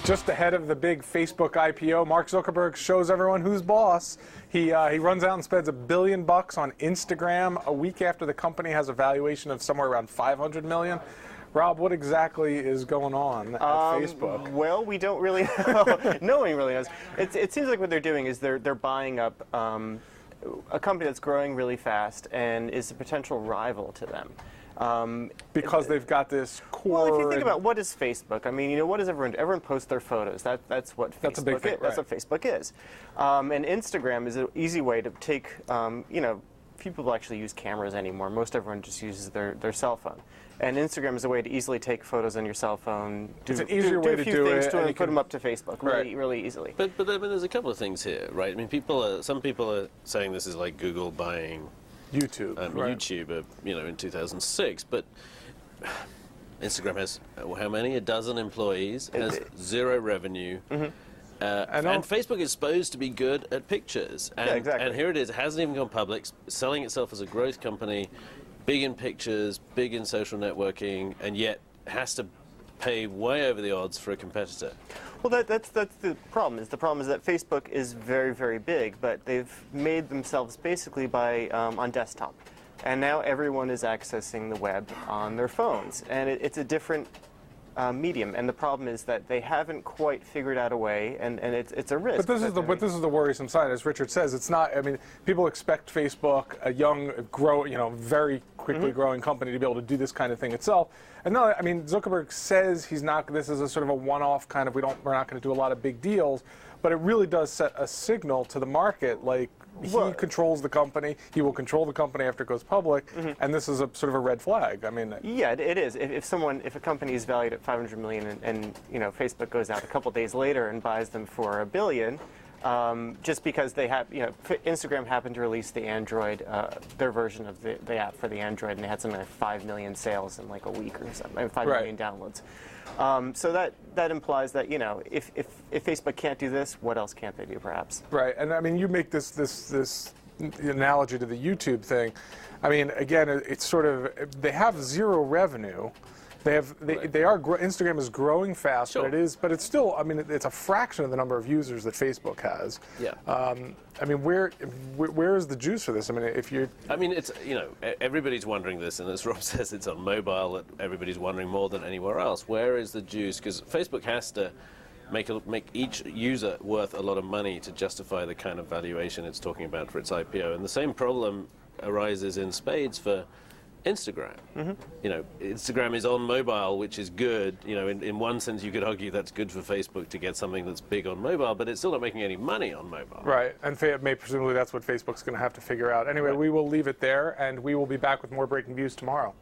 Just ahead of the big Facebook IPO, Mark Zuckerberg shows everyone who's boss. He runs out and spends $1 billion on Instagram a week after the company has a valuation of somewhere around $500 million. Rob, what exactly is going on at Facebook? Well, we don't really know. No one really knows. It seems like what they're doing is they're buying up a company that's growing really fast and is a potential rival to them. Because they've got this core. Well, if you think about what is Facebook, I mean, what does everyone do? Everyone posts their photos. That's what Facebook that's a big thing, is. That's what Facebook is. And Instagram is an easy way to take, few people actually use cameras anymore. Most everyone just uses their cell phone. And Instagram is a way to easily take photos on your cell phone. It's an easier way to do it, and put them up to Facebook really easily. But I mean, there's a couple of things here, right? I mean, some people are saying this is like Google buying YouTube, YouTube, in 2006. But Instagram has how many? A dozen employees, has zero revenue. Mm-hmm. And Facebook is supposed to be good at pictures. And, yeah, exactly. And here it is, it hasn't even gone public, selling itself as a growth company, big in pictures, big in social networking, and yet has to pay way over the odds for a competitor. Well, that's the problem. The problem is that Facebook is very, very big, but they've made themselves basically by on desktop. And now everyone is accessing the web on their phones. And it's a different medium, and the problem is that they haven't quite figured out a way, and it's a risk. But this is the worrisome side, as Richard says. It's not. I mean, people expect Facebook, a young, very quickly growing company, to be able to do this kind of thing itself. And no, I mean, Zuckerberg says he's not. This is a sort of a one-off kind of. We're not going to do a lot of big deals, but it really does set a signal to the market, like. He controls the company. He will control the company after it goes public, and this is a sort of a red flag. I mean, yeah, it is. If a company is valued at $500 million, and Facebook goes out a couple days later and buys them for $1 billion, just because they have, Instagram happened to release the Android, their version of the app for the Android, and they had something like 5 million sales in like a week or something, 5 million downloads. So that implies that if Facebook can't do this, what else can't they do, perhaps? Right, and I mean, you make this analogy to the YouTube thing. I mean, again, it's sort of they have zero revenue. Instagram is growing fast, sure. but it's still. I mean, it's a fraction of the number of users that Facebook has. Yeah. I mean, where is the juice for this? I mean, if you. I mean, it's everybody's wondering this, and as Rob says, it's on mobile that everybody's wondering more than anywhere else. Where is the juice? Because Facebook has to make each user worth a lot of money to justify the kind of valuation it's talking about for its IPO, and the same problem arises in spades for Instagram. Instagram is on mobile, which is good. In one sense, you could argue that's good for Facebook to get something that's big on mobile, but it's still not making any money on mobile. Right, and presumably that's what Facebook's going to have to figure out. Anyway, we will leave it there, and we will be back with more Breaking Views tomorrow.